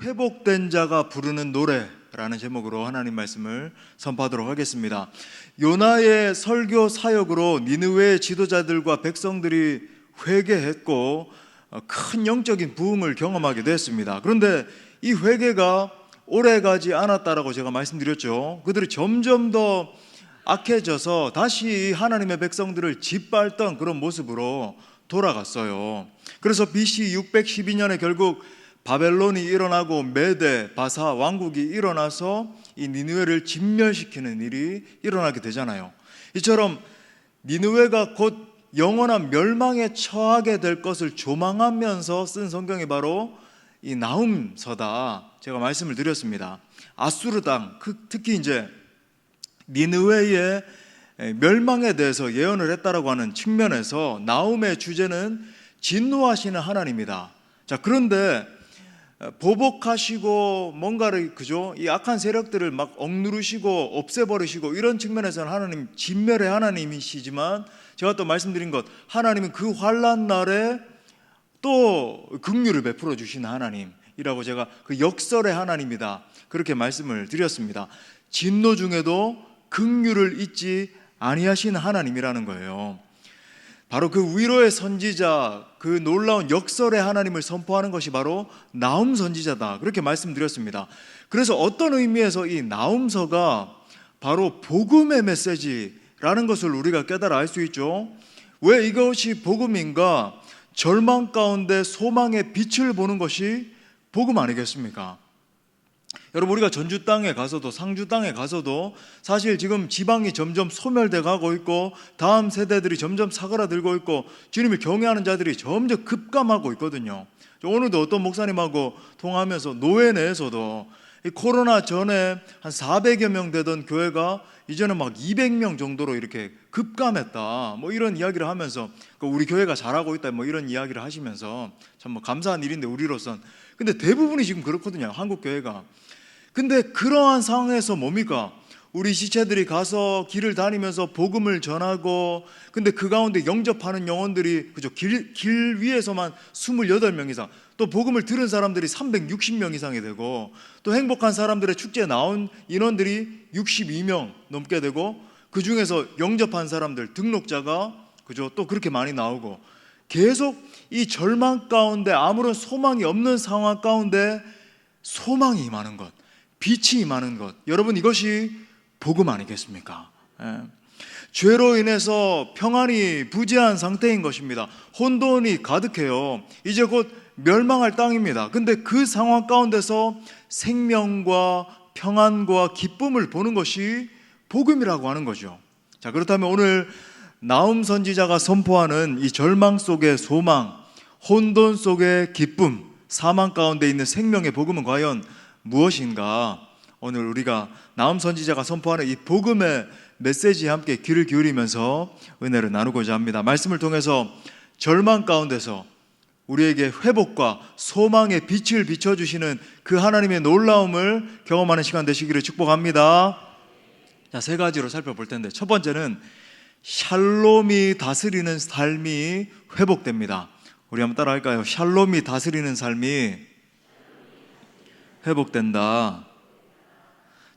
회복된 자가 부르는 노래라는 제목으로 하나님 말씀을 선포하도록 하겠습니다. 요나의 설교 사역으로 니느웨의 지도자들과 백성들이 회개했고 큰 영적인 부흥을 경험하게 됐습니다. 그런데 이 회개가 오래가지 않았다라고 제가 말씀드렸죠. 그들이 점점 더 악해져서 다시 하나님의 백성들을 짓밟던 그런 모습으로 돌아갔어요. 그래서 BC 612년에 결국 바벨론이 일어나고 메데, 바사 왕국이 일어나서 이 니느웨를 진멸시키는 일이 일어나게 되잖아요. 이처럼 니느웨가 곧 영원한 멸망에 처하게 될 것을 조망하면서 쓴 성경이 바로 이 나훔서다. 제가 말씀을 드렸습니다. 아수르 땅, 특히 이제 니느웨의 멸망에 대해서 예언을 했다라고 하는 측면에서 나훔의 주제는 진노하시는 하나님이다. 자, 그런데 보복하시고 뭔가를 이 악한 세력들을 막 억누르시고 없애버리시고 이런 측면에서는 하나님 진멸의 하나님이시지만, 제가 또 말씀드린 것, 하나님은 그 환난 날에 또 긍휼을 베풀어 주시는 하나님이라고 제가 그 역설의 하나님이다 그렇게 말씀을 드렸습니다. 진노 중에도 긍휼을 잊지 아니하시는 하나님이라는 거예요. 바로 그 위로의 선지자, 그 놀라운 역설의 하나님을 선포하는 것이 바로 나훔 선지자다 그렇게 말씀드렸습니다. 그래서 어떤 의미에서 이 나훔서가 바로 복음의 메시지라는 것을 우리가 깨달아 알 수 있죠. 왜 이것이 복음인가? 절망 가운데 소망의 빛을 보는 것이 복음 아니겠습니까? 여러분, 우리가 전주 땅에 가서도 상주 땅에 가서도 사실 지금 지방이 점점 소멸돼 가고 있고 다음 세대들이 점점 사그라들고 있고 주님을 경외하는 자들이 점점 급감하고 있거든요. 오늘도 어떤 목사님하고 통화하면서 노회 내에서도 이 코로나 전에 한 400여 명 되던 교회가 이제는 막 200명 정도로 이렇게 급감했다 뭐 이런 이야기를 하면서 우리 교회가 잘하고 있다 뭐 이런 이야기를 하시면서 참 뭐 감사한 일인데 우리로선. 근데 대부분이 지금 그렇거든요, 한국 교회가. 근데 그러한 상황에서 뭡니까? 우리 지체들이 가서 길을 다니면서 복음을 전하고, 근데 그 가운데 영접하는 영혼들이 길 위에서만 28명 이상, 또 복음을 들은 사람들이 360명 이상이 되고, 또 행복한 사람들의 축제에 나온 인원들이 62명 넘게 되고, 그 중에서 영접한 사람들 등록자가 또 그렇게 많이 나오고, 계속 이 절망 가운데 아무런 소망이 없는 상황 가운데 소망이 임하는 것, 빛이 임하는 것, 여러분 이것이 복음 아니겠습니까? 죄로 인해서 평안이 부재한 상태인 것입니다. 혼돈이 가득해요. 이제 곧 멸망할 땅입니다. 근데 그 상황 가운데서 생명과 평안과 기쁨을 보는 것이 복음이라고 하는 거죠. 자, 그렇다면 오늘 나훔 선지자가 선포하는 이 절망 속의 소망, 혼돈 속의 기쁨, 사망 가운데 있는 생명의 복음은 과연 무엇인가? 오늘 우리가 나훔 선지자가 선포하는 이 복음의 메시지에 함께 귀를 기울이면서 은혜를 나누고자 합니다. 말씀을 통해서 절망 가운데서 우리에게 회복과 소망의 빛을 비춰주시는 그 하나님의 놀라움을 경험하는 시간 되시기를 축복합니다. 자, 세 가지로 살펴볼 텐데, 첫 번째는 샬롬이 다스리는 삶이 회복됩니다. 우리 한번 따라 할까요? 샬롬이 다스리는 삶이 회복된다.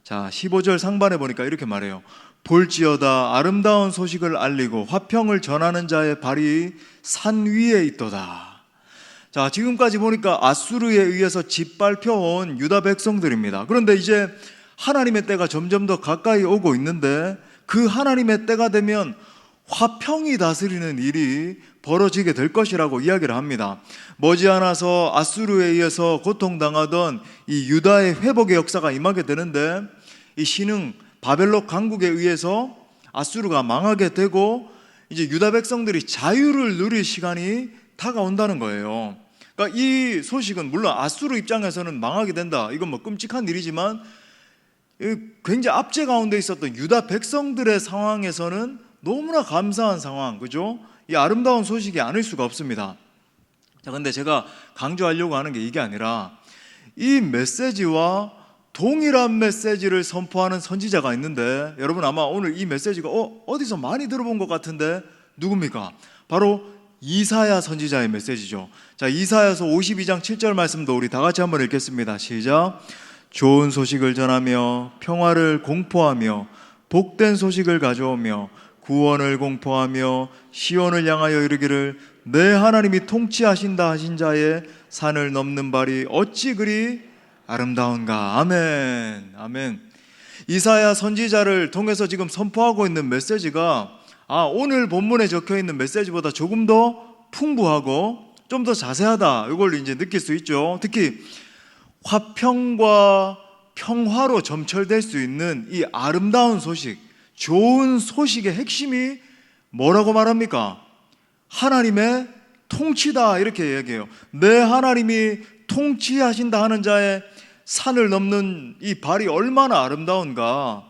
자, 15절 상반에 보니까 이렇게 말해요. 볼지어다 아름다운 소식을 알리고 화평을 전하는 자의 발이 산 위에 있도다. 자, 지금까지 보니까 아수르에 의해서 짓밟혀온 유다 백성들입니다. 그런데 이제 하나님의 때가 점점 더 가까이 오고 있는데, 그 하나님의 때가 되면 화평이 다스리는 일이 벌어지게 될 것이라고 이야기를 합니다. 머지않아서 아수르에 의해서 고통당하던 이 유다의 회복의 역사가 임하게 되는데, 이 신흥 바벨론 강국에 의해서 아수르가 망하게 되고 이제 유다 백성들이 자유를 누릴 시간이 다가온다는 거예요. 그러니까 이 소식은 물론 아수르 입장에서는 망하게 된다, 이건 뭐 끔찍한 일이지만 굉장히 압제 가운데 있었던 유다 백성들의 상황에서는 너무나 감사한 상황, 그죠? 이 아름다운 소식이 아닐 수가 없습니다. 자, 근데 제가 강조하려고 하는 게 이게 아니라, 이 메시지와 동일한 메시지를 선포하는 선지자가 있는데, 여러분 아마 오늘 이 메시지가 어디서 많이 들어본 것 같은데 누굽니까? 바로 이사야 선지자의 메시지죠. 자, 이사야서 52장 7절 말씀도 우리 다 같이 한번 읽겠습니다. 시작. 좋은 소식을 전하며 평화를 공포하며 복된 소식을 가져오며 구원을 공포하며 시온을 향하여 이르기를 내 하나님이 통치하신다 하신 자의 산을 넘는 발이 어찌 그리 아름다운가. 아멘. 아멘. 이사야 선지자를 통해서 지금 선포하고 있는 메시지가 오늘 본문에 적혀 있는 메시지보다 조금 더 풍부하고 좀 더 자세하다, 이걸 이제 느낄 수 있죠. 특히 화평과 평화로 점철될 수 있는 이 아름다운 소식, 좋은 소식의 핵심이 뭐라고 말합니까? 하나님의 통치다, 이렇게 얘기해요. 내 하나님이 통치하신다 하는 자의 산을 넘는 이 발이 얼마나 아름다운가.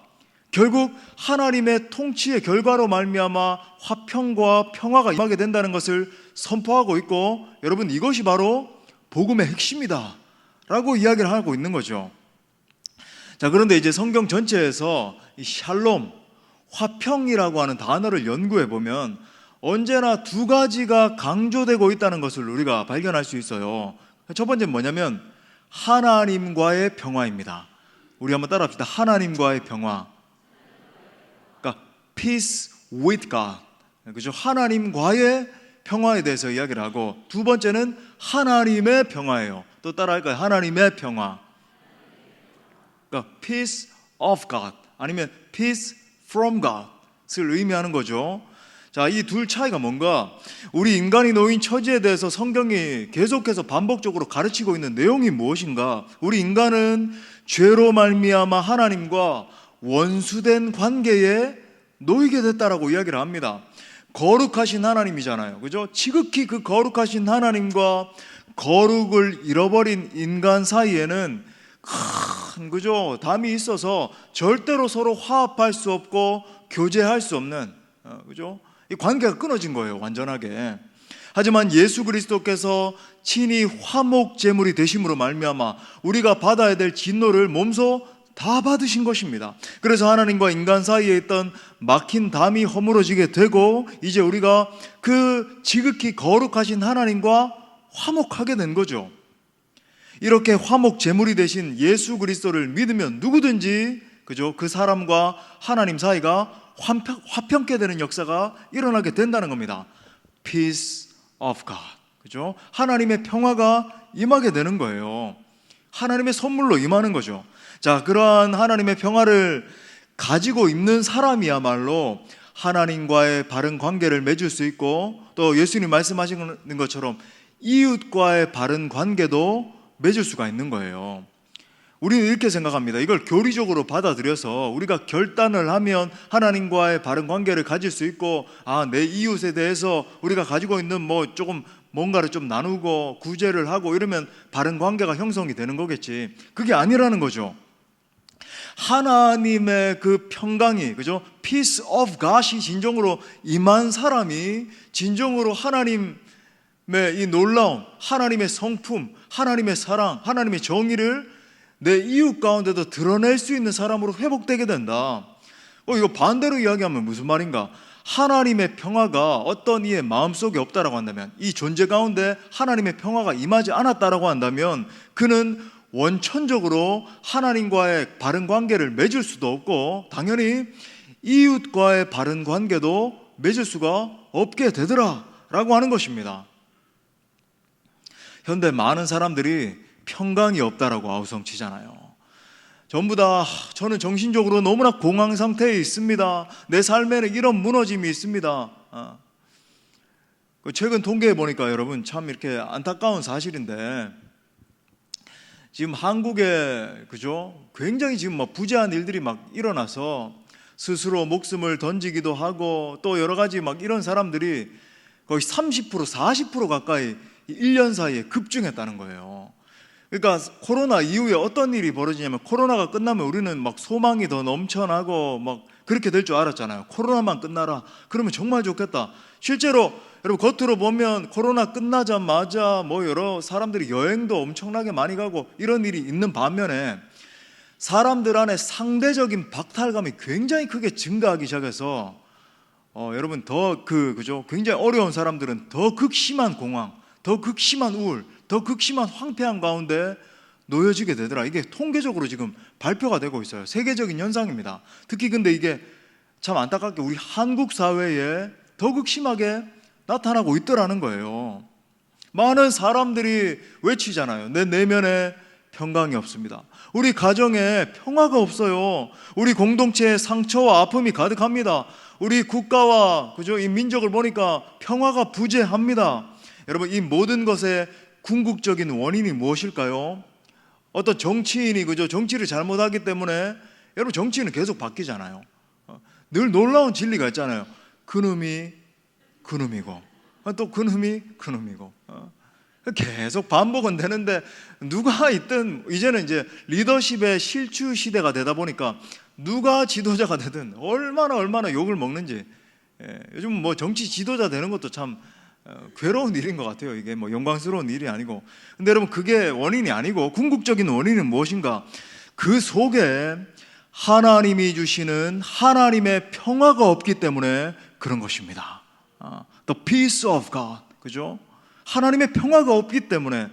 결국 하나님의 통치의 결과로 말미암아 화평과 평화가 임하게 된다는 것을 선포하고 있고, 여러분, 이것이 바로 복음의 핵심이다 라고 이야기를 하고 있는 거죠. 자, 그런데 이제 성경 전체에서 이 샬롬, 화평이라고 하는 단어를 연구해 보면 언제나 두 가지가 강조되고 있다는 것을 우리가 발견할 수 있어요. 첫 번째는 뭐냐면 하나님과의 평화입니다. 우리 한번 따라합시다. 하나님과의 평화. 그러니까 peace with God. 그죠? 하나님과의 평화에 대해서 이야기를 하고, 두 번째는 하나님의 평화예요. 또 따라할까요? 하나님의 평화. 그러니까 peace of God 아니면 peace from God을 의미하는 거죠. 자, 이 둘 차이가 뭔가, 우리 인간이 놓인 처지에 대해서 성경이 계속해서 반복적으로 가르치고 있는 내용이 무엇인가? 우리 인간은 죄로 말미암아 하나님과 원수된 관계에 놓이게 됐다라고 이야기를 합니다. 거룩하신 하나님이잖아요, 그죠? 지극히 그 거룩하신 하나님과 거룩을 잃어버린 인간 사이에는 큰, 그죠, 담이 있어서 절대로 서로 화합할 수 없고 교제할 수 없는, 그죠, 이 관계가 끊어진 거예요, 완전하게. 하지만 예수 그리스도께서 친히 화목 제물이 되심으로 말미암아 우리가 받아야 될 진노를 몸소 다 받으신 것입니다. 그래서 하나님과 인간 사이에 있던 막힌 담이 허물어지게 되고, 이제 우리가 그 지극히 거룩하신 하나님과 화목하게 된 거죠. 이렇게 화목 제물이 되신 예수 그리스도를 믿으면 누구든지, 그죠, 그 사람과 하나님 사이가 화평케 되는 역사가 일어나게 된다는 겁니다. Peace of God, 그죠? 하나님의 평화가 임하게 되는 거예요. 하나님의 선물로 임하는 거죠. 자, 그러한 하나님의 평화를 가지고 있는 사람이야말로 하나님과의 바른 관계를 맺을 수 있고, 또 예수님 말씀하시는 것처럼 이웃과의 바른 관계도 맺을 수가 있는 거예요. 우리는 이렇게 생각합니다. 이걸 교리적으로 받아들여서 우리가 결단을 하면 하나님과의 바른 관계를 가질 수 있고, 내 이웃에 대해서 우리가 가지고 있는 조금 뭔가를 좀 나누고 구제를 하고 이러면 바른 관계가 형성이 되는 거겠지. 그게 아니라는 거죠. 하나님의 그 평강이, 그죠, Peace of God이 진정으로 임한 사람이 진정으로 하나님의 이 놀라운 하나님의 성품, 하나님의 사랑, 하나님의 정의를 내 이웃 가운데도 드러낼 수 있는 사람으로 회복되게 된다. 이거 반대로 이야기하면 무슨 말인가? 하나님의 평화가 어떤 이의 마음속에 없다라고 한다면, 이 존재 가운데 하나님의 평화가 임하지 않았다라고 한다면, 그는 원천적으로 하나님과의 바른 관계를 맺을 수도 없고, 당연히 이웃과의 바른 관계도 맺을 수가 없게 되더라라고 하는 것입니다. 현대 많은 사람들이 평강이 없다라고 아우성치잖아요. 전부 다 저는 정신적으로 너무나 공황 상태에 있습니다. 내 삶에는 이런 무너짐이 있습니다. 최근 통계해 보니까 여러분 참 이렇게 안타까운 사실인데, 지금 한국에, 그죠, 굉장히 지금 부재한 일들이 일어나서 스스로 목숨을 던지기도 하고, 또 여러 가지 이런 사람들이 거의 30% 40% 가까이 1년 사이에 급증했다는 거예요. 그러니까 코로나 이후에 어떤 일이 벌어지냐면, 코로나가 끝나면 우리는 소망이 더 넘쳐나고 그렇게 될 줄 알았잖아요. 코로나만 끝나라, 그러면 정말 좋겠다. 실제로 여러분 겉으로 보면 코로나 끝나자마자 여러 사람들이 여행도 엄청나게 많이 가고 이런 일이 있는 반면에, 사람들 안에 상대적인 박탈감이 굉장히 크게 증가하기 시작해서 여러분 그죠? 굉장히 어려운 사람들은 더 극심한 공황, 더 극심한 우울, 더 극심한 황폐한 가운데 놓여지게 되더라. 이게 통계적으로 지금 발표가 되고 있어요. 세계적인 현상입니다. 특히 근데 이게 참 안타깝게 우리 한국 사회에 더 극심하게 나타나고 있더라는 거예요. 많은 사람들이 외치잖아요. 내 내면에 평강이 없습니다. 우리 가정에 평화가 없어요. 우리 공동체에 상처와 아픔이 가득합니다. 우리 국가와 그죠? 이 민족을 보니까 평화가 부재합니다. 여러분, 이 모든 것의 궁극적인 원인이 무엇일까요? 어떤 정치인이 그죠? 정치를 잘못하기 때문에 여러분 정치인은 계속 바뀌잖아요. 늘 놀라운 진리가 있잖아요. 그놈이 그놈이고 또 그놈이 그놈이고 계속 반복은 되는데 누가 있든 이제는 이제 리더십의 실주 시대가 되다 보니까 누가 지도자가 되든 얼마나 욕을 먹는지 요즘 뭐 정치 지도자 되는 것도 참 괴로운 일인 것 같아요. 이게 뭐 영광스러운 일이 아니고. 근데 여러분 그게 원인이 아니고 궁극적인 원인은 무엇인가? 그 속에 하나님이 주시는 하나님의 평화가 없기 때문에 그런 것입니다. The peace of God, 그죠? 하나님의 평화가 없기 때문에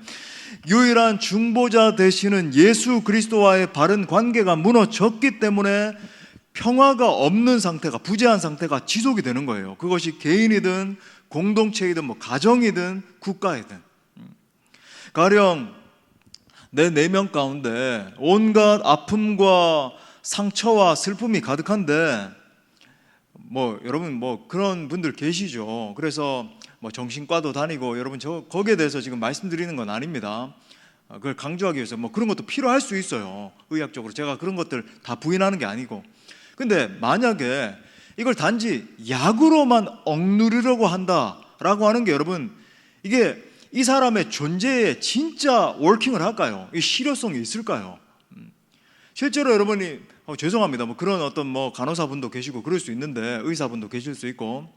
유일한 중보자 되시는 예수 그리스도와의 바른 관계가 무너졌기 때문에 평화가 없는 상태가, 부재한 상태가 지속이 되는 거예요. 그것이 개인이든 공동체이든 뭐 가정이든 국가이든. 가령 내 내면 가운데 온갖 아픔과 상처와 슬픔이 가득한데 뭐 여러분 뭐 그런 분들 계시죠. 그래서 뭐 정신과도 다니고 여러분 거기에 대해서 지금 말씀드리는 건 아닙니다. 그걸 강조하기 위해서 뭐 그런 것도 필요할 수 있어요. 의학적으로 제가 그런 것들 다 부인하는 게 아니고. 근데 만약에 이걸 단지 약으로만 억누르려고 한다라고 하는 게 여러분 이게 이 사람의 존재에 진짜 워킹을 할까요? 이 실효성이 있을까요? 실제로 여러분이 죄송합니다. 뭐 그런 어떤 뭐 간호사분도 계시고 그럴 수 있는데 의사분도 계실 수 있고.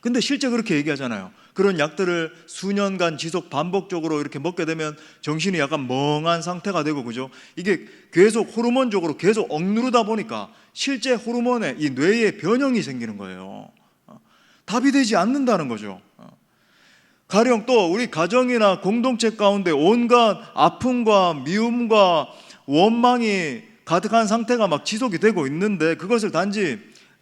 근데 실제 그렇게 얘기하잖아요. 그런 약들을 수년간 지속 반복적으로 이렇게 먹게 되면 정신이 약간 멍한 상태가 되고 그죠? 이게 계속 호르몬적으로 계속 억누르다 보니까 실제 호르몬에 이 뇌에 변형이 생기는 거예요. 답이 되지 않는다는 거죠. 가령 또 우리 가정이나 공동체 가운데 온갖 아픔과 미움과 원망이 가득한 상태가 막 지속이 되고 있는데 그것을 단지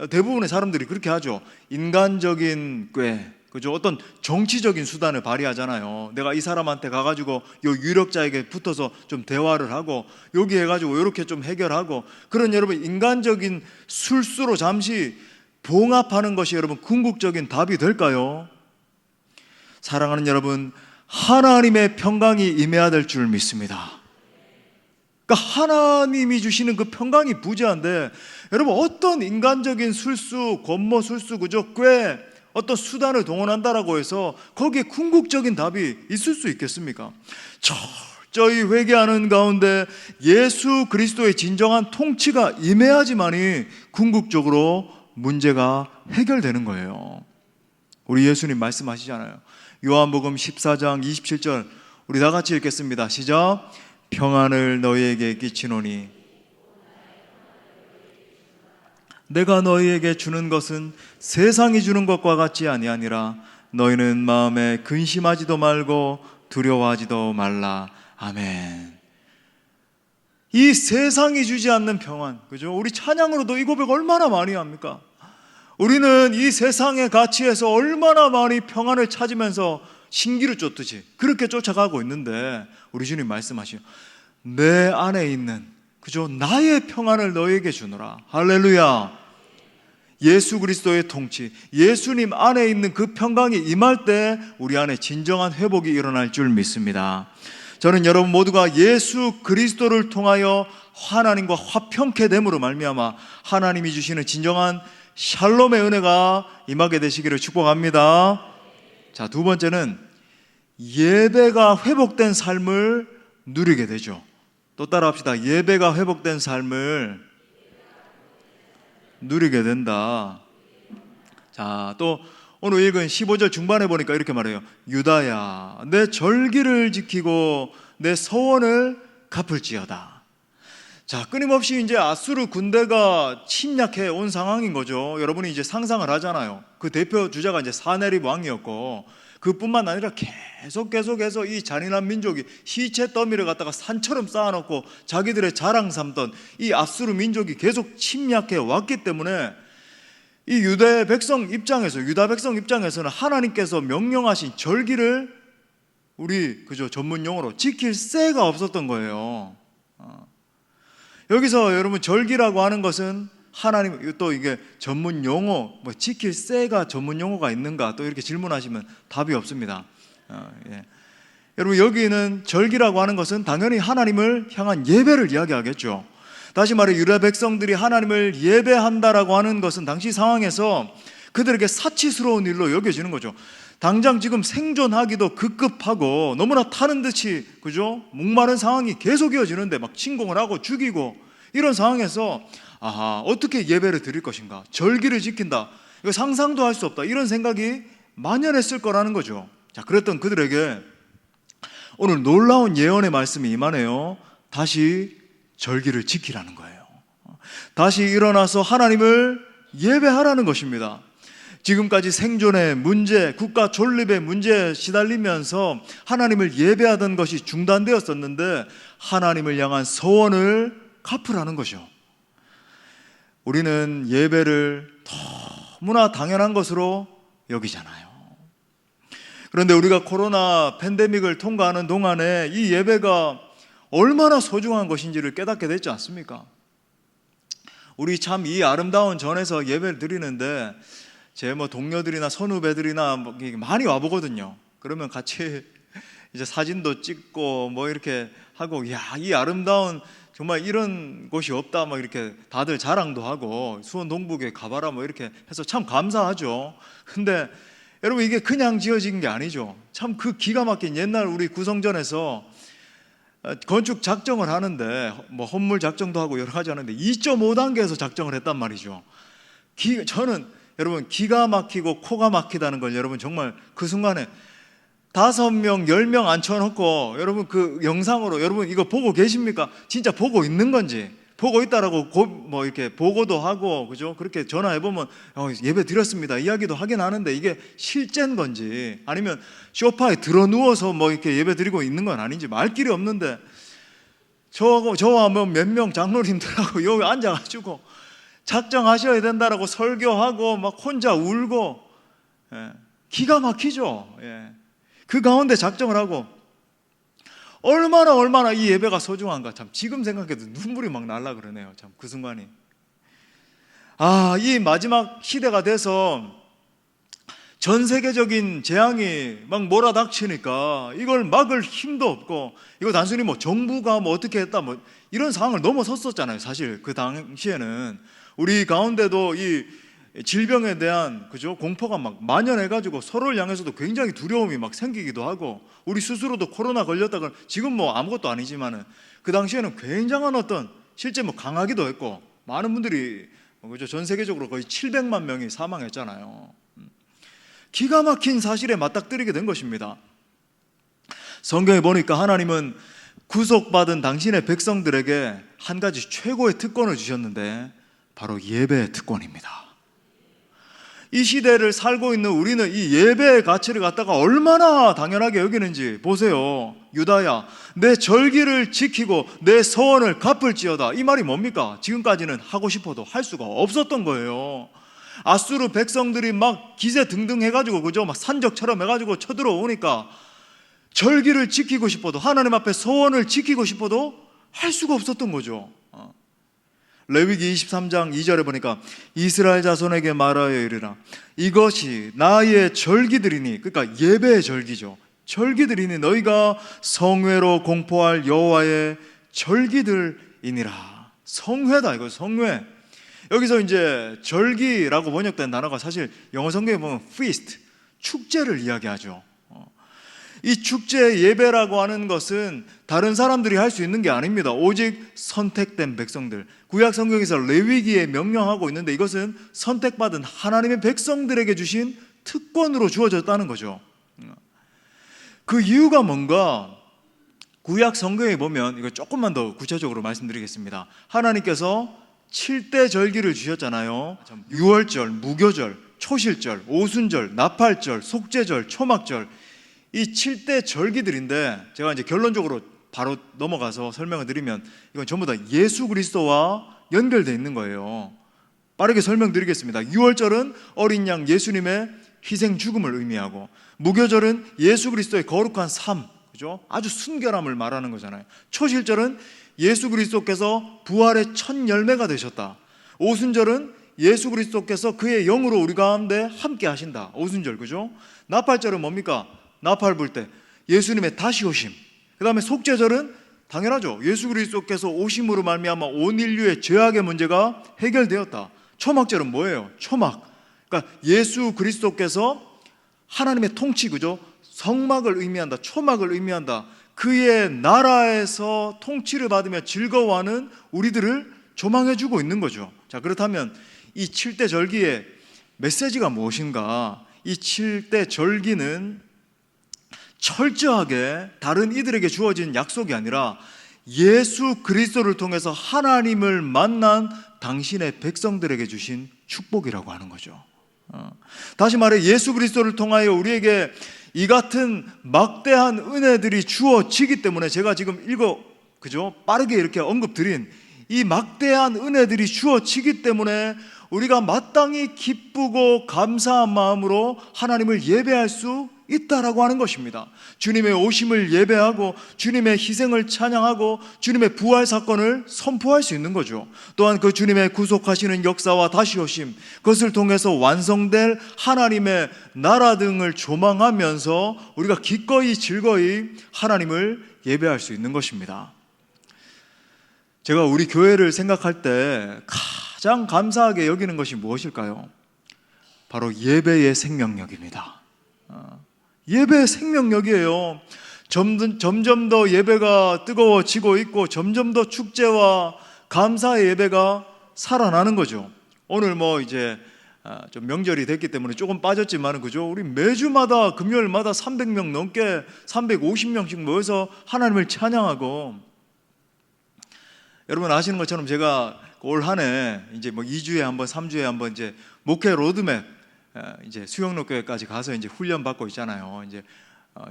대부분의 사람들이 그렇게 하죠. 인간적인 꾀, 그죠? 어떤 정치적인 수단을 발휘하잖아요. 내가 이 사람한테 가가지고 요 유력자에게 붙어서 좀 대화를 하고 여기 해가지고 이렇게 좀 해결하고 그런 여러분 인간적인 술수로 잠시 봉합하는 것이 여러분 궁극적인 답이 될까요? 사랑하는 여러분, 하나님의 평강이 임해야 될 줄 믿습니다. 그러니까 하나님이 주시는 그 평강이 부재한데 여러분 어떤 인간적인 술수, 권모 술수, 그죠? 꽤 어떤 수단을 동원한다라고 해서 거기에 궁극적인 답이 있을 수 있겠습니까? 철저히 회개하는 가운데 예수 그리스도의 진정한 통치가 임해야지만이 궁극적으로 문제가 해결되는 거예요. 우리 예수님 말씀하시잖아요. 요한복음 14장 27절 우리 다 같이 읽겠습니다. 시작. 평안을 너희에게 끼치노니 내가 너희에게 주는 것은 세상이 주는 것과 같지 아니하니라. 너희는 마음에 근심하지도 말고 두려워하지도 말라. 아멘. 이 세상이 주지 않는 평안, 그죠? 우리 찬양으로도 이 고백 얼마나 많이 합니까? 우리는 이 세상의 가치에서 얼마나 많이 평안을 찾으면서 신기루 쫓듯이 그렇게 쫓아가고 있는데 우리 주님 말씀하시요. 내 안에 있는 그죠? 나의 평안을 너에게 주노라. 할렐루야. 예수 그리스도의 통치, 예수님 안에 있는 그 평강이 임할 때 우리 안에 진정한 회복이 일어날 줄 믿습니다. 저는 여러분 모두가 예수 그리스도를 통하여 하나님과 화평케 됨으로 말미암아 하나님이 주시는 진정한 샬롬의 은혜가 임하게 되시기를 축복합니다. 자, 두 번째는 예배가 회복된 삶을 누리게 되죠. 또 따라합시다. 예배가 회복된 삶을 누리게 된다. 자, 또 오늘 읽은 15절 중반에 보니까 이렇게 말해요. 유다야, 내 절기를 지키고 내 서원을 갚을지어다. 자, 끊임없이 이제 아수르 군대가 침략해 온 상황인 거죠. 여러분이 이제 상상을 하잖아요. 그 대표 주자가 이제 사네립 왕이었고, 그뿐만 아니라 계속해서 이 잔인한 민족이 시체 더미를 갖다가 산처럼 쌓아놓고 자기들의 자랑 삼던 이 아수르 민족이 계속 침략해 왔기 때문에 이 유다 백성 입장에서는 하나님께서 명령하신 절기를 우리 전문 용어로 지킬 새가 없었던 거예요. 여기서 여러분 절기라고 하는 것은 하나님, 또 이게 전문 용어, 지킬 새가 전문 용어가 있는가 또 이렇게 질문하시면 답이 없습니다. 예. 여러분 여기는 절기라고 하는 것은 당연히 하나님을 향한 예배를 이야기하겠죠. 다시 말해 유다 백성들이 하나님을 예배한다라고 하는 것은 당시 상황에서 그들에게 사치스러운 일로 여겨지는 거죠. 당장 지금 생존하기도 급급하고 너무나 타는 듯이 목마른 상황이 계속 이어지는데 막 침공을 하고 죽이고 이런 상황에서 어떻게 예배를 드릴 것인가, 절기를 지킨다, 이거 상상도 할 수 없다, 이런 생각이 만연했을 거라는 거죠. 자, 그랬던 그들에게 오늘 놀라운 예언의 말씀이 임하네요. 다시 절기를 지키라는 거예요. 다시 일어나서 하나님을 예배하라는 것입니다. 지금까지 생존의 문제, 국가 존립의 문제에 시달리면서 하나님을 예배하던 것이 중단되었었는데 하나님을 향한 서원을 갚으라는 거죠. 우리는 예배를 너무나 당연한 것으로 여기잖아요. 그런데 우리가 코로나 팬데믹을 통과하는 동안에 이 예배가 얼마나 소중한 것인지를 깨닫게 됐지 않습니까? 우리 참 이 아름다운 전에서 예배를 드리는데 제 동료들이나 선후배들이나 많이 와보거든요. 그러면 같이 이제 사진도 찍고 이렇게 하고, 이 아름다운 정말 이런 곳이 없다 이렇게 다들 자랑도 하고, 수원 동북에 가봐라 이렇게 해서 참 감사하죠. 근데 여러분 이게 그냥 지어진 게 아니죠. 참 그 기가 막힌 옛날 우리 구성전에서 건축 작정을 하는데 헌물 작정도 하고 여러 가지 하는데 2.5단계에서 작정을 했단 말이죠. 저는 여러분 기가 막히고 코가 막히다는 걸 여러분 정말 그 순간에 5명, 10명 앉혀놓고 여러분 그 영상으로 여러분 이거 보고 계십니까? 진짜 보고 있는 건지, 보고 있다라고 이렇게 보고도 하고 그렇게 전화해보면 예배 드렸습니다 이야기도 하긴 하는데 이게 실제인 건지 아니면 소파에 들어 누워서 이렇게 예배 드리고 있는 건 아닌지 말 길이 없는데 저와 몇 명 장로님들하고 여기 앉아가지고 작정하셔야 된다라고 설교하고 혼자 울고, 기가 막히죠. 그 가운데 작정을 하고 얼마나 이 예배가 소중한가, 참 지금 생각해도 눈물이 막 날라 그러네요. 참 그 순간이 이 마지막 시대가 돼서 전 세계적인 재앙이 막 몰아닥치니까 이걸 막을 힘도 없고, 이거 단순히 정부가 어떻게 했다 이런 상황을 넘어섰었잖아요. 사실 그 당시에는 우리 가운데도 이 질병에 대한 공포가 막 만연해가지고 서로를 향해서도 굉장히 두려움이 막 생기기도 하고, 우리 스스로도 코로나 걸렸다가 지금 아무것도 아니지만은 그 당시에는 굉장한 실제 강하기도 했고 많은 분들이 전 세계적으로 거의 700만 명이 사망했잖아요. 기가 막힌 사실에 맞닥뜨리게 된 것입니다. 성경에 보니까 하나님은 구속받은 당신의 백성들에게 한 가지 최고의 특권을 주셨는데 바로 예배의 특권입니다. 이 시대를 살고 있는 우리는 이 예배의 가치를 갖다가 얼마나 당연하게 여기는지 보세요. 유다야, 내 절기를 지키고 내 서원을 갚을지어다. 이 말이 뭡니까? 지금까지는 하고 싶어도 할 수가 없었던 거예요. 아수르 백성들이 막 기세등등 해가지고 막 산적처럼 해가지고 쳐들어오니까 절기를 지키고 싶어도, 하나님 앞에 서원을 지키고 싶어도 할 수가 없었던 거죠. 레위기 23장 2절에 보니까 이스라엘 자손에게 말하여 이르라, 이것이 나의 절기들이니, 그러니까 예배의 절기죠. 절기들이니 너희가 성회로 공포할 여호와의 절기들이니라. 성회다, 이거 성회. 여기서 이제 절기라고 번역된 단어가 사실 영어 성경에 보면 feast, 축제를 이야기하죠. 이 축제 예배라고 하는 것은 다른 사람들이 할 수 있는 게 아닙니다. 오직 선택된 백성들. 구약 성경에서 레위기에 명령하고 있는데 이것은 선택받은 하나님의 백성들에게 주신 특권으로 주어졌다는 거죠. 그 이유가 뭔가? 구약 성경에 보면 이거 조금만 더 구체적으로 말씀드리겠습니다. 하나님께서 7대 절기를 주셨잖아요. 유월절, 무교절, 초실절, 오순절, 나팔절, 속죄절, 초막절, 이 7대 절기들인데 제가 이제 결론적으로 바로 넘어가서 설명을 드리면 이건 전부 다 예수 그리스도와 연결되어 있는 거예요. 빠르게 설명드리겠습니다. 유월절은 어린 양 예수님의 희생 죽음을 의미하고, 무교절은 예수 그리스도의 거룩한 삶, 그죠? 아주 순결함을 말하는 거잖아요. 초실절은 예수 그리스도께서 부활의 첫 열매가 되셨다. 오순절은 예수 그리스도께서 그의 영으로 우리 가운데 함께 하신다. 오순절, 그죠? 나팔절은 뭡니까? 나팔 불 때 예수님의 다시 오심. 그 다음에 속죄절은 당연하죠. 예수 그리스도께서 오심으로 말미암아 온 인류의 죄악의 문제가 해결되었다. 초막절은 뭐예요? 초막. 그러니까 예수 그리스도께서 하나님의 통치, 그죠? 성막을 의미한다. 초막을 의미한다. 그의 나라에서 통치를 받으며 즐거워하는 우리들을 조망해주고 있는 거죠. 자, 그렇다면 이 7대 절기의 메시지가 무엇인가? 이 7대 절기는 철저하게 다른 이들에게 주어진 약속이 아니라 예수 그리스도를 통해서 하나님을 만난 당신의 백성들에게 주신 축복이라고 하는 거죠. 다시 말해 예수 그리스도를 통하여 우리에게 이 같은 막대한 은혜들이 주어지기 때문에 제가 지금 그죠? 빠르게 이렇게 언급드린 이 막대한 은혜들이 주어지기 때문에 우리가 마땅히 기쁘고 감사한 마음으로 하나님을 예배할 수 있다라고 하는 것입니다. 주님의 오심을 예배하고 주님의 희생을 찬양하고 주님의 부활 사건을 선포할 수 있는 거죠. 또한 그 주님의 구속하시는 역사와 다시 오심, 그것을 통해서 완성될 하나님의 나라 등을 조망하면서 우리가 기꺼이 즐거이 하나님을 예배할 수 있는 것입니다. 제가 우리 교회를 생각할 때 가장 감사하게 여기는 것이 무엇일까요? 바로 예배의 생명력입니다. 예배의 생명력이에요. 점점 더 예배가 뜨거워지고 있고 점점 더 축제와 감사의 예배가 살아나는 거죠. 오늘 뭐 이제 좀 명절이 됐기 때문에 조금 빠졌지만, 그죠? 우리 매주마다 금요일마다 300명 넘게 350명씩 모여서 하나님을 찬양하고, 여러분 아시는 것처럼 제가 올 한 해 이제 뭐 2주에 한번 3주에 한번 이제 목회 로드맵 이제 수영로교회까지 가서 이제 훈련 받고 있잖아요. 이제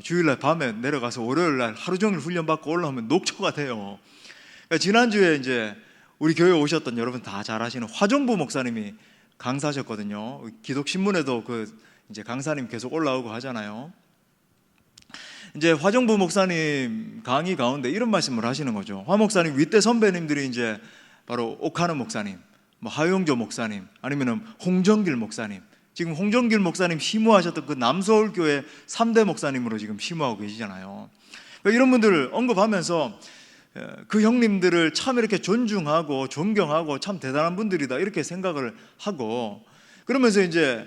주일날 밤에 내려가서 월요일날 하루 종일 훈련 받고 올라오면 녹초가 돼요. 그러니까 지난주에 이제 우리 교회 오셨던 여러분 다 잘 아시는 화정부 목사님이 강사하셨거든요. 기독신문에도 그 이제 강사님 계속 올라오고 하잖아요. 이제 화정부 목사님 강의 가운데 이런 말씀을 하시는 거죠. 화 목사님 윗대 선배님들이 이제 바로 옥하는 목사님, 뭐 하용조 목사님, 아니면은 홍정길 목사님, 지금 홍정길 목사님 심우하셨던 그 남서울교회 3대 목사님으로 지금 심우하고 계시잖아요. 그러니까 이런 분들을 언급하면서 그 형님들을 참 이렇게 존중하고 존경하고 참 대단한 분들이다 이렇게 생각을 하고, 그러면서 이제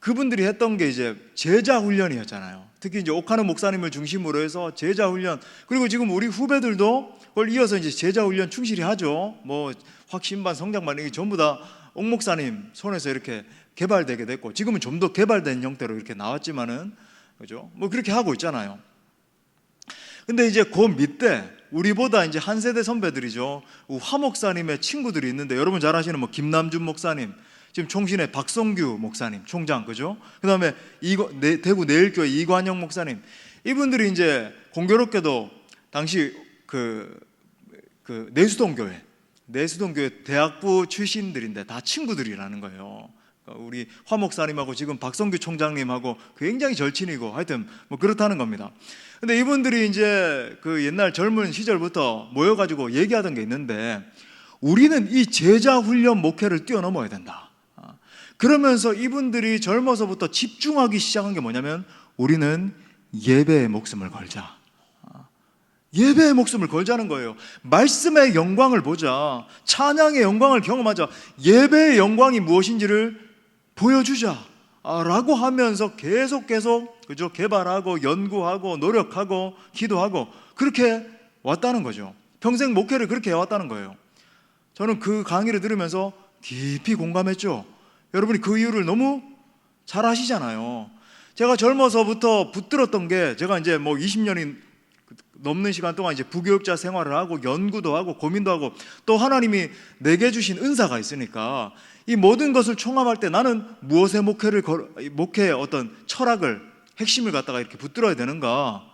그분들이 했던 게 이제 제자 훈련이었잖아요. 특히 이제 옥하는 목사님을 중심으로 해서 제자 훈련, 그리고 지금 우리 후배들도 그걸 이어서 이제 제자 훈련 충실히 하죠. 뭐 확신반, 성장반 이게 전부 다 옥 목사님 손에서 이렇게 개발되게 됐고, 지금은 좀 더 개발된 형태로 이렇게 나왔지만은, 그죠? 뭐 그렇게 하고 있잖아요. 근데 이제 그 밑에 우리보다 이제 한 세대 선배들이죠. 화 목사님의 친구들이 있는데, 여러분 잘 아시는 뭐 김남준 목사님, 지금 총신의 박성규 목사님, 총장, 그죠? 그 다음에 대구 내일교회 이관영 목사님, 이분들이 이제 공교롭게도 당시 그 내수동교회 대학부 출신들인데 다 친구들이라는 거예요. 우리 화 목사님하고 지금 박성규 총장님하고 굉장히 절친이고 하여튼 뭐 그렇다는 겁니다. 근데 이분들이 이제 그 옛날 젊은 시절부터 모여가지고 얘기하던 게 있는데, 우리는 이 제자 훈련 목회를 뛰어넘어야 된다. 그러면서 이분들이 젊어서부터 집중하기 시작한 게 뭐냐면, 우리는 예배에 목숨을 걸자. 예배에 목숨을 걸자는 거예요. 말씀의 영광을 보자. 찬양의 영광을 경험하자. 예배의 영광이 무엇인지를 보여주자 라고 하면서 계속 그죠? 개발하고 연구하고 노력하고 기도하고 그렇게 왔다는 거죠. 평생 목회를 그렇게 해왔다는 거예요. 저는 그 강의를 들으면서 깊이 공감했죠. 여러분이 그 이유를 너무 잘 아시잖아요. 제가 젊어서부터 붙들었던 게, 제가 이제 뭐 20년이 넘는 시간 동안 이제 부교육자 생활을 하고 연구도 하고 고민도 하고 또 하나님이 내게 주신 은사가 있으니까 이 모든 것을 총합할 때 나는 무엇의 목회의 어떤 철학을 핵심을 갖다가 이렇게 붙들어야 되는가?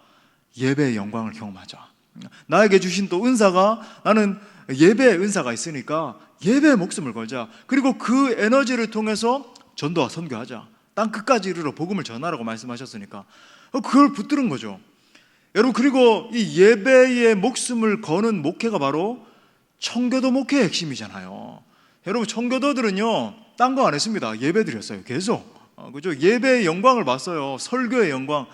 예배의 영광을 경험하자. 나에게 주신 또 은사가 나는 예배의 은사가 있으니까 예배에 목숨을 걸자. 그리고 그 에너지를 통해서 전도와 선교하자. 땅 끝까지 이르러 복음을 전하라고 말씀하셨으니까 그걸 붙드는 거죠. 여러분, 그리고 이 예배에 목숨을 거는 목회가 바로 청교도 목회의 핵심이잖아요. 여러분, 청교도들은요 딴 거 안 했습니다. 예배 드렸어요. 계속. 그죠? 예배의 영광을 봤어요. 설교의 영광.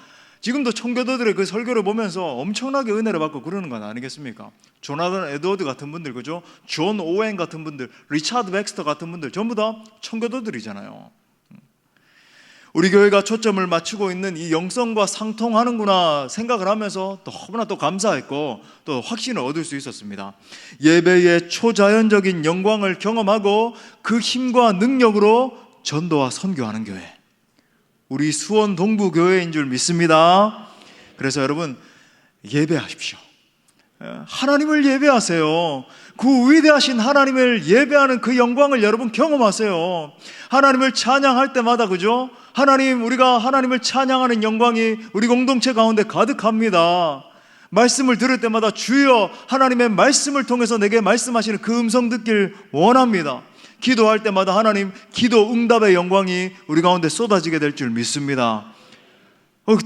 지금도 청교도들의 그 설교를 보면서 엄청나게 은혜를 받고 그러는 건 아니겠습니까? 조나단 에드워드 같은 분들, 그죠? 존 오웬 같은 분들, 리차드 벡스터 같은 분들 전부 다 청교도들이잖아요. 우리 교회가 초점을 맞추고 있는 이 영성과 상통하는구나 생각을 하면서 너무나 또 감사했고 또 확신을 얻을 수 있었습니다. 예배의 초자연적인 영광을 경험하고 그 힘과 능력으로 전도와 선교하는 교회, 우리 수원 동부교회인 줄 믿습니다. 그래서 여러분, 예배하십시오. 하나님을 예배하세요. 그 위대하신 하나님을 예배하는 그 영광을 여러분 경험하세요. 하나님을 찬양할 때마다, 그죠? 우리가 하나님을 찬양하는 영광이 우리 공동체 가운데 가득합니다. 말씀을 들을 때마다 주여 하나님의 말씀을 통해서 내게 말씀하시는 그 음성 듣길 원합니다. 기도할 때마다 하나님 기도 응답의 영광이 우리 가운데 쏟아지게 될 줄 믿습니다.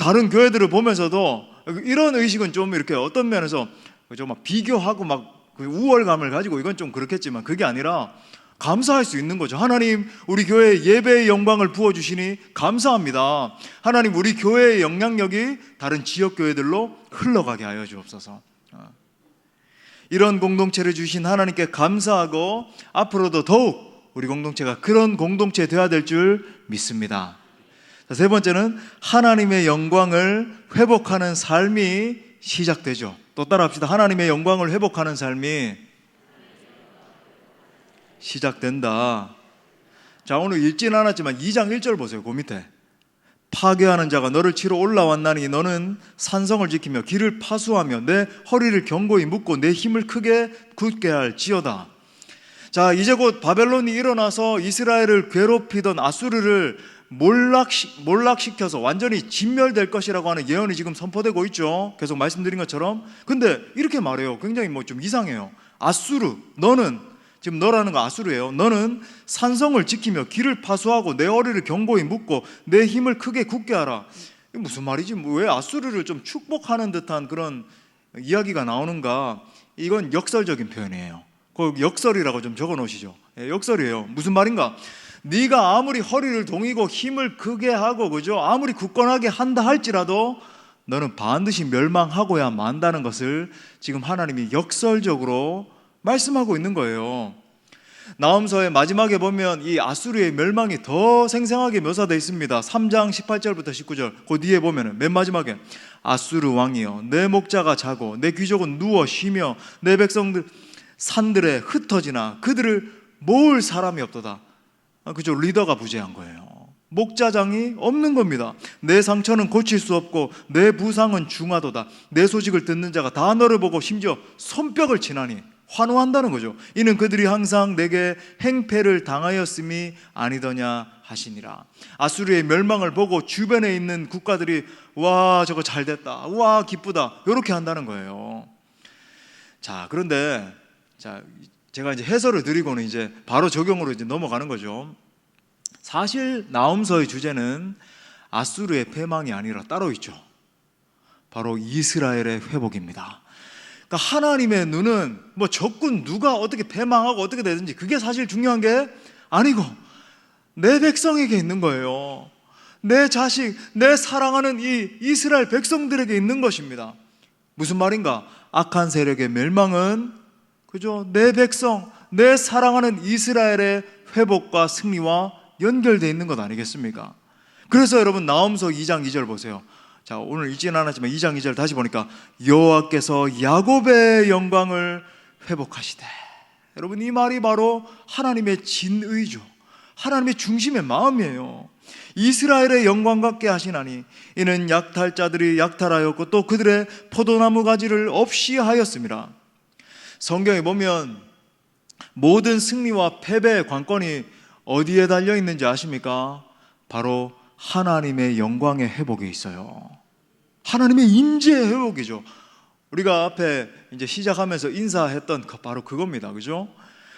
다른 교회들을 보면서도 이런 의식은 좀 이렇게 어떤 면에서 그죠? 막 비교하고 막 그 우월감을 가지고 이건 좀 그렇겠지만 그게 아니라 감사할 수 있는 거죠. 하나님, 우리 교회에 예배의 영광을 부어주시니 감사합니다. 하나님, 우리 교회의 영향력이 다른 지역 교회들로 흘러가게 하여 주옵소서. 이런 공동체를 주신 하나님께 감사하고 앞으로도 더욱 우리 공동체가 그런 공동체 되어야 될 줄 믿습니다. 세 번째는 하나님의 영광을 회복하는 삶이 시작되죠. 또 따라합시다. 하나님의 영광을 회복하는 삶이 시작된다. 자, 오늘 읽진 않았지만 2장 1절 보세요. 그 밑에 파괴하는 자가 너를 치러 올라왔나니 너는 산성을 지키며 길을 파수하며 내 허리를 견고히 묶고 내 힘을 크게 굳게 할지어다. 자, 이제 곧 바벨론이 일어나서 이스라엘을 괴롭히던 아수르를 몰락시켜서 완전히 진멸될 것이라고 하는 예언이 지금 선포되고 있죠. 계속 말씀드린 것처럼. 근데 이렇게 말해요. 굉장히 좀 이상해요. 아수르, 너는, 지금 너라는 거 아수르예요. 너는 산성을 지키며 길을 파수하고 내 허리를 견고히 묶고 내 힘을 크게 굳게 하라. 이게 무슨 말이지? 왜 아수르를 좀 축복하는 듯한 그런 이야기가 나오는가? 이건 역설적인 표현이에요. 그 역설이라고 좀 적어 놓으시죠. 역설이에요. 무슨 말인가? 네가 아무리 허리를 동이고 힘을 크게 하고, 그죠? 아무리 굳건하게 한다 할지라도 너는 반드시 멸망하고야 만다는 것을 지금 하나님이 역설적으로 말씀하고 있는 거예요. 나훔서의 마지막에 보면 이 아수르의 멸망이 더 생생하게 묘사되어 있습니다. 3장 18절부터 19절 그 뒤에 보면 맨 마지막에 아수르 왕이여 내 목자가 자고 내 귀족은 누워 쉬며 내 백성들 산들에 흩어지나 그들을 모을 사람이 없도다. 그죠? 리더가 부재한 거예요. 목자장이 없는 겁니다. 내 상처는 고칠 수 없고 내 부상은 중하도다. 내 소식을 듣는 자가 다 너를 보고 심지어 손뼉을 치나니 환호한다는 거죠. 이는 그들이 항상 내게 행패를 당하였음이 아니더냐 하시니라. 아수르의 멸망을 보고 주변에 있는 국가들이 와 저거 잘됐다, 와 기쁘다 이렇게 한다는 거예요. 자, 그런데 제가 이제 해설을 드리고는 이제 바로 적용으로 이제 넘어가는 거죠. 사실 나훔서의 주제는 아수르의 패망이 아니라 따로 있죠. 바로 이스라엘의 회복입니다. 그러니까 하나님의 눈은 뭐 적군 누가 어떻게 패망하고 어떻게 되든지 그게 사실 중요한 게 아니고 내 백성에게 있는 거예요. 내 자식, 내 사랑하는 이 이스라엘 백성들에게 있는 것입니다. 무슨 말인가? 악한 세력의 멸망은 그죠? 내 백성, 내 사랑하는 이스라엘의 회복과 승리와 연결되어 있는 것 아니겠습니까? 그래서 여러분 나훔서 2장 2절 보세요. 자, 오늘 읽지는 않았지만 2장 2절 다시 보니까 여호와께서 야곱의 영광을 회복하시되, 여러분 이 말이 바로 하나님의 진의죠. 하나님의 중심의 마음이에요. 이스라엘의 영광 같게 하시나니 이는 약탈자들이 약탈하였고 또 그들의 포도나무 가지를 없이 하였습니다. 성경에 보면 모든 승리와 패배의 관건이 어디에 달려 있는지 아십니까? 바로 하나님의 영광의 회복에 있어요. 하나님의 임재의 회복이죠. 우리가 앞에 이제 시작하면서 인사했던 바로 그겁니다. 그죠?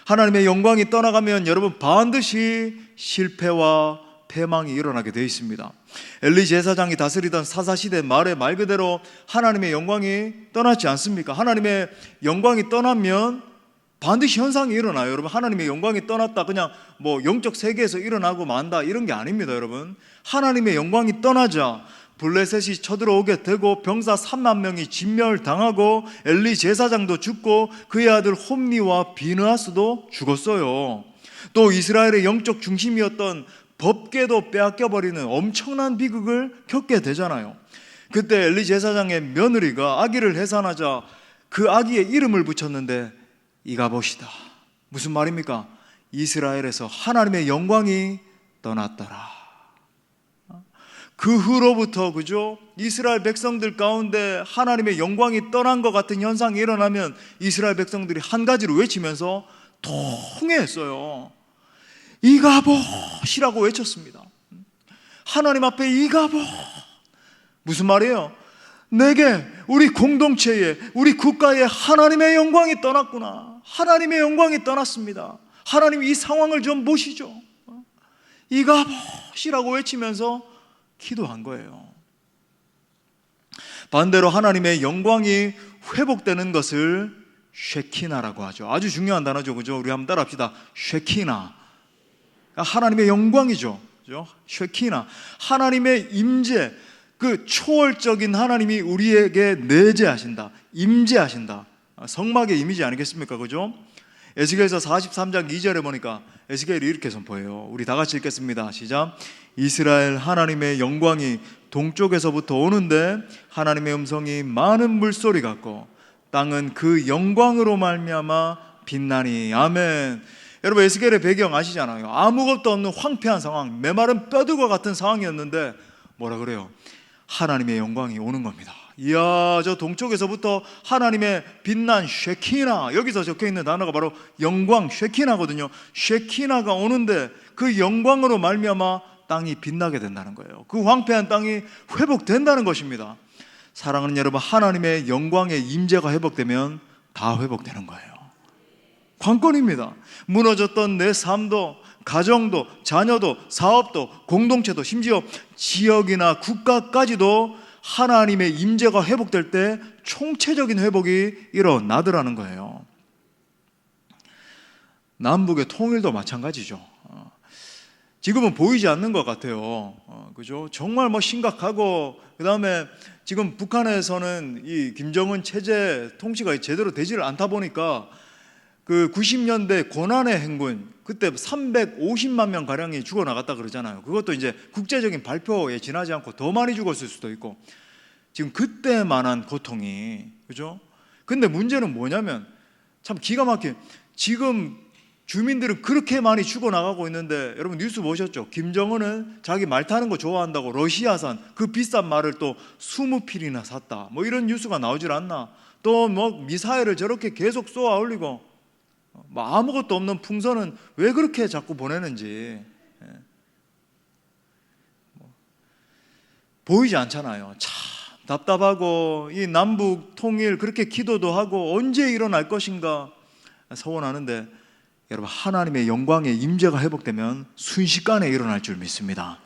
하나님의 영광이 떠나가면 여러분 반드시 실패와 패망이 일어나게 되어 있습니다. 엘리 제사장이 다스리던 사사시대 말에 말 그대로 하나님의 영광이 떠났지 않습니까? 하나님의 영광이 떠나면 반드시 현상이 일어나요. 여러분, 하나님의 영광이 떠났다 그냥 뭐 영적 세계에서 일어나고 만다 이런 게 아닙니다. 여러분, 하나님의 영광이 떠나자 블레셋이 쳐들어오게 되고 병사 3만 명이 진멸당하고 엘리 제사장도 죽고 그의 아들 홈리와 비느하스도 죽었어요. 또 이스라엘의 영적 중심이었던 법궤도 빼앗겨버리는 엄청난 비극을 겪게 되잖아요. 그때 엘리 제사장의 며느리가 아기를 해산하자 그 아기의 이름을 붙였는데 이가봇이다. 무슨 말입니까? 이스라엘에서 하나님의 영광이 떠났더라. 그 후로부터 그죠? 이스라엘 백성들 가운데 하나님의 영광이 떠난 것 같은 현상이 일어나면 이스라엘 백성들이 한 가지로 외치면서 통회했어요. 이가봇이라고 외쳤습니다. 하나님 앞에 이가봇. 무슨 말이에요? 내게, 우리 공동체에, 우리 국가에 하나님의 영광이 떠났구나. 하나님의 영광이 떠났습니다. 하나님 이 상황을 좀 보시죠. 이가봇이라고 외치면서 기도한 거예요. 반대로 하나님의 영광이 회복되는 것을 쉐키나라고 하죠. 아주 중요한 단어죠. 그죠? 우리 한번 따라합시다. 쉐키나. 하나님의 영광이죠. 그죠? 쉐키나. 하나님의 임재, 그 초월적인 하나님이 우리에게 내재하신다. 임재하신다. 성막의 이미지 아니겠습니까? 그죠? 에스겔서 43장 2절에 보니까 에스겔이 이렇게 선포해요. 우리 다 같이 읽겠습니다. 시작. 이스라엘 하나님의 영광이 동쪽에서부터 오는데 하나님의 음성이 많은 물소리 같고 땅은 그 영광으로 말미암아 빛나니. 아멘. 여러분, 에스겔의 배경 아시잖아요. 아무것도 없는 황폐한 상황, 메마른 뼈들과 같은 상황이었는데 뭐라 그래요? 하나님의 영광이 오는 겁니다. 이야, 저 동쪽에서부터 하나님의 빛난 쉐키나, 여기서 적혀있는 단어가 바로 영광, 쉐키나거든요. 쉐키나가 오는데 그 영광으로 말미암아 땅이 빛나게 된다는 거예요. 그 황폐한 땅이 회복된다는 것입니다. 사랑하는 여러분, 하나님의 영광의 임재가 회복되면 다 회복되는 거예요. 관건입니다. 무너졌던 내 삶도, 가정도, 자녀도, 사업도, 공동체도, 심지어 지역이나 국가까지도 하나님의 임재가 회복될 때 총체적인 회복이 일어나더라는 거예요. 남북의 통일도 마찬가지죠. 지금은 보이지 않는 것 같아요. 그죠? 정말 뭐 심각하고, 그 다음에 지금 북한에서는 이 김정은 체제 통치가 제대로 되지를 않다 보니까 그 90년대 고난의 행군, 그때 350만 명 가량이 죽어나갔다 그러잖아요. 그것도 이제 국제적인 발표에 지나지 않고 더 많이 죽었을 수도 있고, 지금 그때만한 고통이, 그죠? 근데 문제는 뭐냐면 참 기가 막힌, 지금 주민들은 그렇게 많이 죽어나가고 있는데, 여러분 뉴스 보셨죠? 김정은은 자기 말 타는 거 좋아한다고 러시아산 그 비싼 말을 또 20필이나 샀다, 뭐 이런 뉴스가 나오질 않나? 또 뭐 미사일을 저렇게 계속 쏘아 올리고, 뭐 아무것도 없는 풍선은 왜 그렇게 자꾸 보내는지 보이지 않잖아요. 참 답답하고, 이 남북 통일 그렇게 기도도 하고 언제 일어날 것인가 서원하는데, 여러분 하나님의 영광의 임재가 회복되면 순식간에 일어날 줄 믿습니다.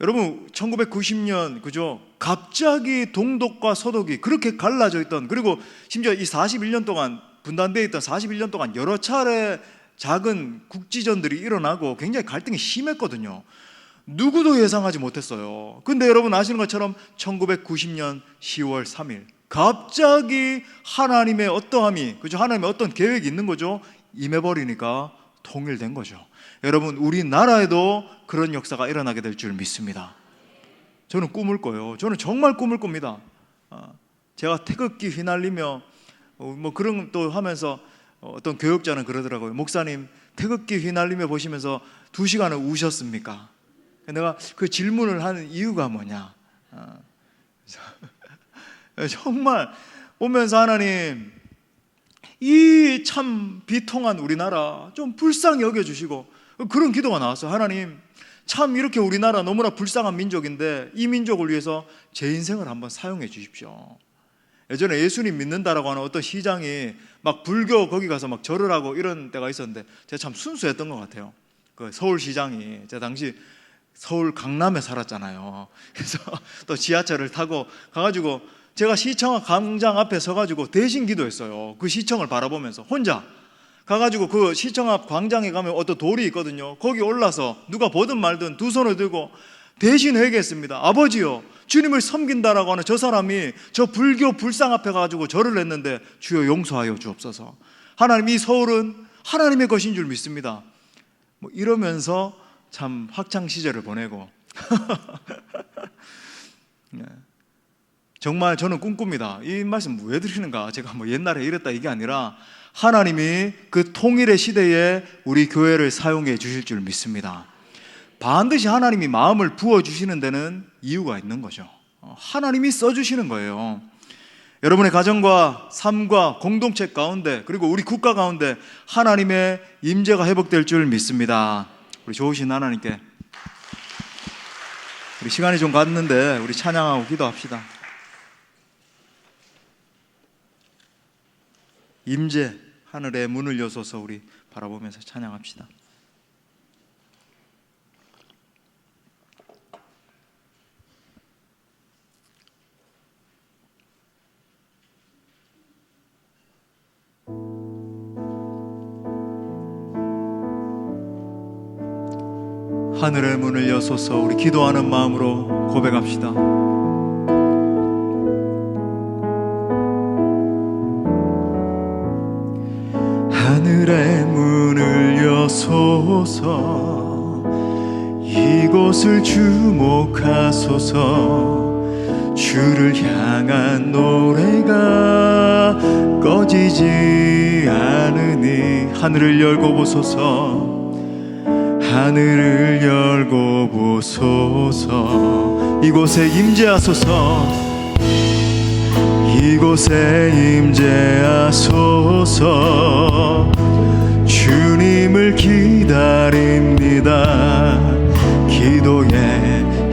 여러분 1990년 그죠? 갑자기 동독과 서독이 그렇게 갈라져 있던, 그리고 심지어 이 41년 동안 분단되어 있던 41년 동안 여러 차례 작은 국지전들이 일어나고 굉장히 갈등이 심했거든요. 누구도 예상하지 못했어요. 근데 여러분 아시는 것처럼 1990년 10월 3일 갑자기 하나님의 어떠함이, 그죠? 하나님의 어떤 계획이 있는 거죠. 임해버리니까 통일된 거죠. 여러분 우리나라에도 그런 역사가 일어나게 될 줄 믿습니다. 저는 꿈을 꿔요. 저는 정말 꿈을 꿉니다. 제가 태극기 휘날리며 뭐 그런 또 하면서 어떤 교역자는 그러더라고요. 목사님, 태극기 휘날리며 보시면서 2시간을 우셨습니까? 내가 그 질문을 하는 이유가 뭐냐, 정말 보면서 하나님, 이 참 비통한 우리나라 좀 불쌍히 여겨주시고, 그런 기도가 나왔어요. 하나님, 참 이렇게 우리나라 너무나 불쌍한 민족인데 이 민족을 위해서 제 인생을 한번 사용해 주십시오. 예전에 예수님 믿는다라고 하는 어떤 시장이 막 불교 거기 가서 막 절을 하고 이런 때가 있었는데, 제가 참 순수했던 것 같아요. 그 서울시장이, 제가 당시 서울 강남에 살았잖아요. 그래서 또 지하철을 타고 가가지고 제가 시청 광장 앞에 서가지고 대신 기도했어요. 그 시청을 바라보면서 혼자 가가지고 그 시청 앞 광장에 가면 어떤 돌이 있거든요. 거기 올라서 누가 보든 말든 2손을 들고 대신 회개했습니다. 아버지요, 주님을 섬긴다라고 하는 저 사람이 저 불교 불상 앞에 가지고 절을 했는데 주여 용서하여 주옵소서. 하나님, 이 서울은 하나님의 것인 줄 믿습니다. 뭐 이러면서 참 학창 시절을 보내고 네. 정말 저는 꿈꿉니다. 이 말씀 왜 드리는가? 제가 뭐 옛날에 이랬다 이게 아니라 하나님이 그 통일의 시대에 우리 교회를 사용해 주실 줄 믿습니다. 반드시 하나님이 마음을 부어주시는 데는 이유가 있는 거죠. 하나님이 써주시는 거예요. 여러분의 가정과 삶과 공동체 가운데, 그리고 우리 국가 가운데 하나님의 임재가 회복될 줄 믿습니다. 우리 좋으신 하나님께 우리 시간이 좀 갔는데 우리 찬양하고 기도합시다. 임재 하늘의 문을 여소서 우리 바라보면서 찬양합시다. 하늘의 문을 여소서 우리 기도하는 마음으로 고백합시다. 하늘의 문을 여소서 이곳을 주목하소서 주를 향한 노래가 꺼지지 않으니 하늘을 열고 보소서 하늘을 열고 보소서 이곳에 임재하소서 이곳에 임재하소서 주님을 기다립니다. 기도의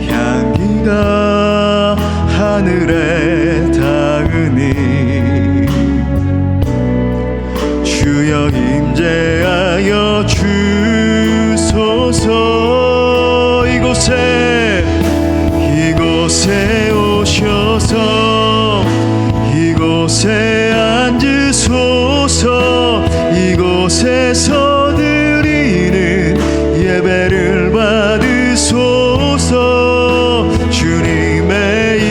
향기가 하늘에 닿으니 주여 임재하여 주소서 이곳에 오셔서 이곳에 앉으소서 이곳에서 드리는 예배를 받으소서 주님의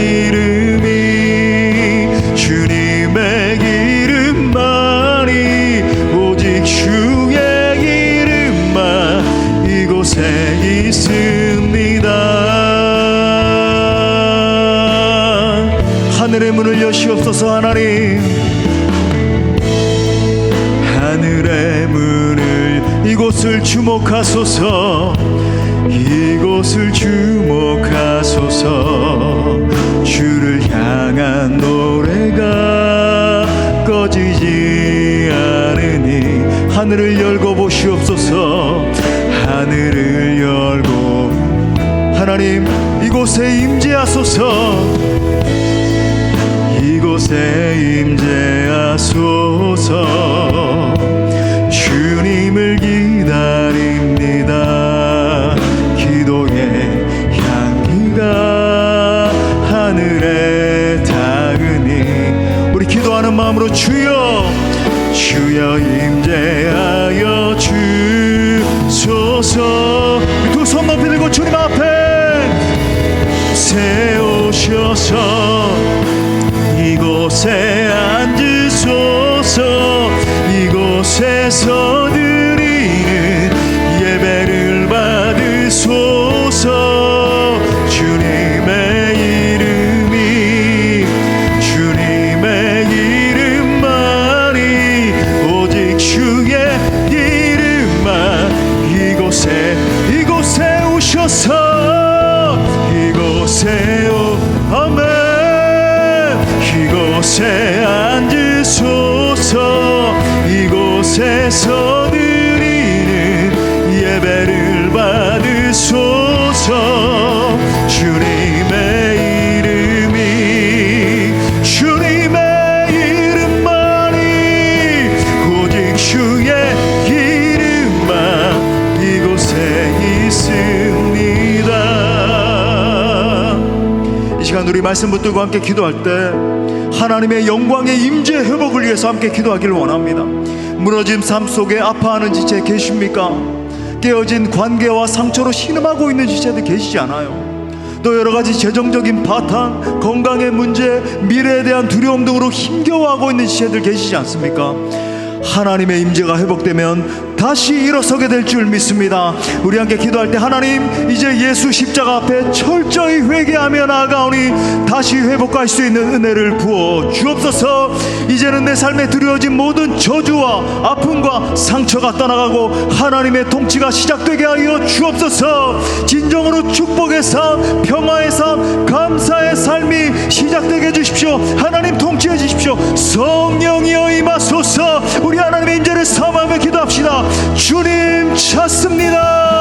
이름만이 오직 주의 이름만 이곳에 있습니다. 하늘의 문을 여시옵소서. 하나님 하늘의 문을 이곳을 주목하소서 이곳을 주목하소서 주를 향한 노래가 꺼지지 않으니 하늘을 열고 보시옵소서 하늘을 열고 하나님 이곳에 임재하소서 이곳에 임재하소서 주님을 기다립니다. 기도의 향기가 하늘에 닿으니 우리 기도하는 마음으로 주여 임재하여 주소서 두 손 높이 들고 주님 앞에 세우셔서 이곳에 앉으소서 이곳에서 드리는 예배를 받으소서 주님의 이름만이 오직 이곳에 앉으소서. 이곳에서 드리는 예배를 받으소서. 주님의 이름만이 오직 주의 이름만 이곳에 있습니다. 이 시간 우리 말씀 붙들고 함께 기도할 때 하나님의 영광의 임재 회복을 위해서 함께 기도하기를 원합니다. 무너진 삶 속에 아파하는 지체 계십니까? 깨어진 관계와 상처로 신음하고 있는 지체들 계시지 않아요? 또 여러가지 재정적인 파탄, 건강의 문제, 미래에 대한 두려움 등으로 힘겨워하고 있는 지체들 계시지 않습니까? 하나님의 임재가 회복되면 다시 일어서게 될 줄 믿습니다. 우리 함께 기도할 때 하나님, 이제 예수 십자가 앞에 철저히 회개하며 나아가오니 다시 회복할 수 있는 은혜를 부어 주옵소서. 이제는 내 삶에 두려워진 모든 저주와 아픔과 상처가 떠나가고 하나님의 통치가 시작되게 하여 주옵소서. 진정으로 축복의 삶, 평화의 삶, 감사의 삶이 시작되게 해주십시오. 하나님 통치해 주십시오. 성령이여 임하소서. 우리 하나님의 임재를 사모하며 기도합시다. 주님 찾습니다.